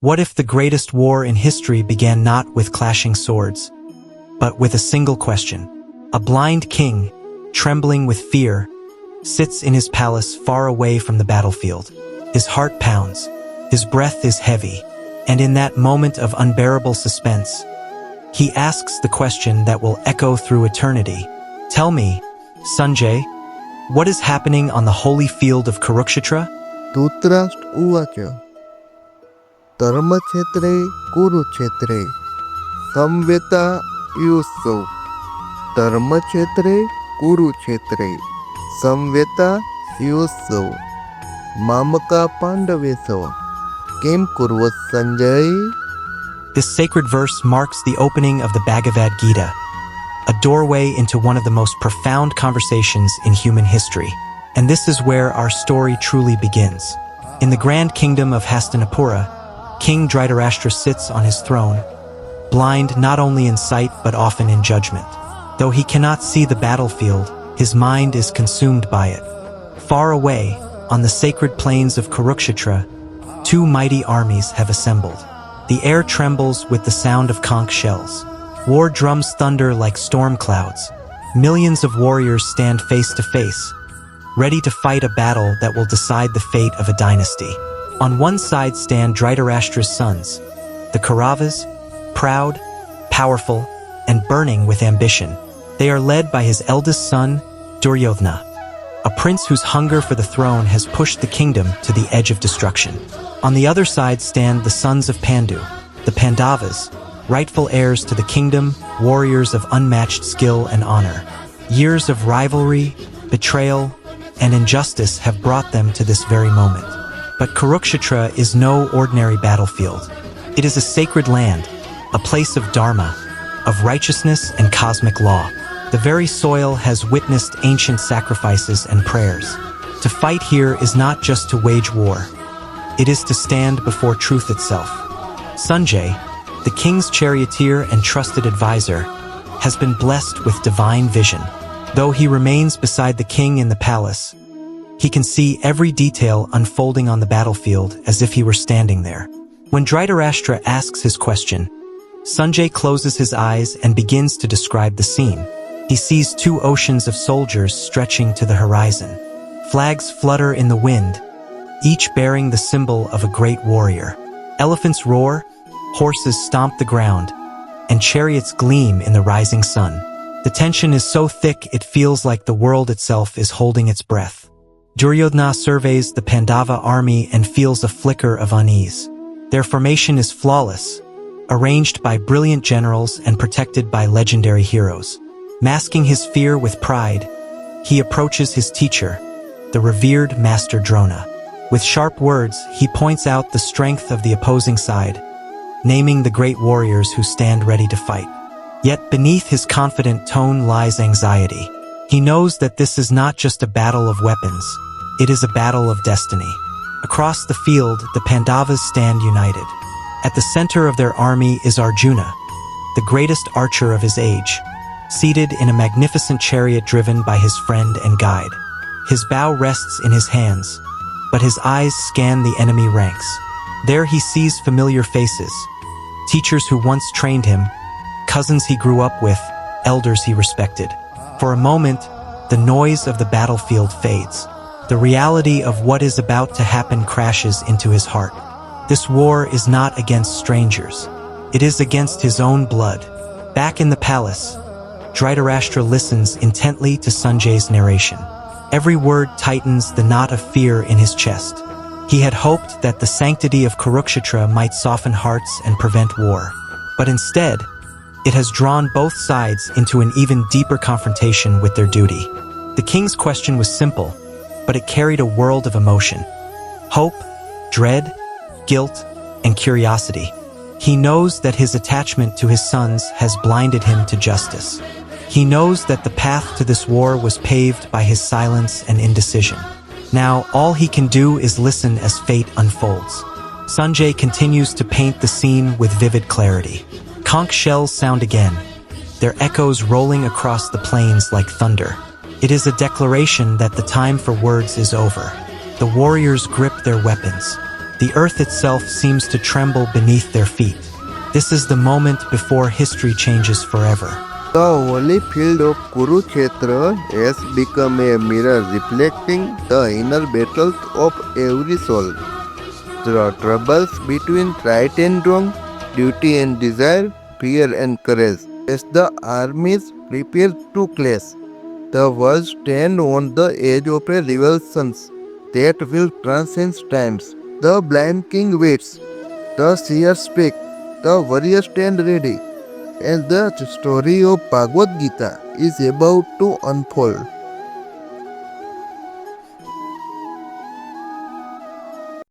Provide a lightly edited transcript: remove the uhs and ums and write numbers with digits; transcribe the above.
What if the greatest war in history began not with clashing swords, but with a single question? A blind king, trembling with fear, sits in his palace far away from the battlefield. His heart pounds, his breath is heavy, and in that moment of unbearable suspense, he asks the question that will echo through eternity. Tell me, Sanjay, what is happening on the holy field of Kurukshetra? Dhritarashtra उवाच धर्मक्षेत्रे कुरुक्षेत्रे समवेता युयुत्सव धर्मक्षेत्रे कुरुक्षेत्रे समवेता युयुत्सव मामका पांडवेसव किम कुर्वत Sanjay. This sacred verse marks the opening of the Bhagavad Gita, a doorway into one of the most profound conversations in human history. And this is where our story truly begins. In the grand kingdom of Hastinapura, King Dhritarashtra sits on his throne, blind not only in sight but often in judgment. Though he cannot see the battlefield, his mind is consumed by it. Far away, on the sacred plains of Kurukshetra, two mighty armies have assembled. The air trembles with the sound of conch shells. War drums thunder like storm clouds. Millions of warriors stand face to face, ready to fight a battle that will decide the fate of a dynasty. On one side stand Dhritarashtra's sons, the Kauravas, proud, powerful, and burning with ambition. They are led by his eldest son, Duryodhana, a prince whose hunger for the throne has pushed the kingdom to the edge of destruction. On the other side stand the sons of Pandu, the Pandavas, rightful heirs to the kingdom, warriors of unmatched skill and honor. Years of rivalry, betrayal, and injustice have brought them to this very moment. But Kurukshetra is no ordinary battlefield. It is a sacred land, a place of Dharma, of righteousness and cosmic law. The very soil has witnessed ancient sacrifices and prayers. To fight here is not just to wage war. It is to stand before truth itself. Sanjay, the king's charioteer and trusted advisor, has been blessed with divine vision. Though he remains beside the king in the palace, he can see every detail unfolding on the battlefield as if he were standing there. When Dhritarashtra asks his question, Sanjay closes his eyes and begins to describe the scene. He sees two oceans of soldiers stretching to the horizon. Flags flutter in the wind, each bearing the symbol of a great warrior. Elephants roar, horses stomp the ground, and chariots gleam in the rising sun. The tension is so thick it feels like the world itself is holding its breath. Duryodhana surveys the Pandava army and feels a flicker of unease. Their formation is flawless, arranged by brilliant generals and protected by legendary heroes. Masking his fear with pride, he approaches his teacher, the revered Master Drona. With sharp words, he points out the strength of the opposing side, naming the great warriors who stand ready to fight. Yet beneath his confident tone lies anxiety. He knows that this is not just a battle of weapons, it is a battle of destiny. Across the field, the Pandavas stand united. At the center of their army is Arjuna, the greatest archer of his age, seated in a magnificent chariot driven by his friend and guide. His bow rests in his hands, but his eyes scan the enemy ranks. There he sees familiar faces, teachers who once trained him, cousins he grew up with, elders he respected. For a moment, the noise of the battlefield fades. The reality of what is about to happen crashes into his heart. This war is not against strangers. It is against his own blood. Back in the palace, Dhritarashtra listens intently to Sanjay's narration. Every word tightens the knot of fear in his chest. He had hoped that the sanctity of Kurukshetra might soften hearts and prevent war. But instead, it has drawn both sides into an even deeper confrontation with their duty. The king's question was simple, but it carried a world of emotion. Hope, dread, guilt, and curiosity. He knows that his attachment to his sons has blinded him to justice. He knows that the path to this war was paved by his silence and indecision. Now, all he can do is listen as fate unfolds. Sanjay continues to paint the scene with vivid clarity. Conch shells sound again, their echoes rolling across the plains like thunder. It is a declaration that the time for words is over. The warriors grip their weapons, The earth itself seems to tremble beneath their feet. This is the moment before history changes forever. The holy field of Kurukshetra has become a mirror reflecting the inner battles of every soul. The troubles between right and wrong, duty and desire, fear and courage. As the armies prepare to clash, the world stands on the edge of a revolution that will transcend times. The blind king waits, the seers speak, the warriors stand ready, and the story of Bhagavad Gita is about to unfold.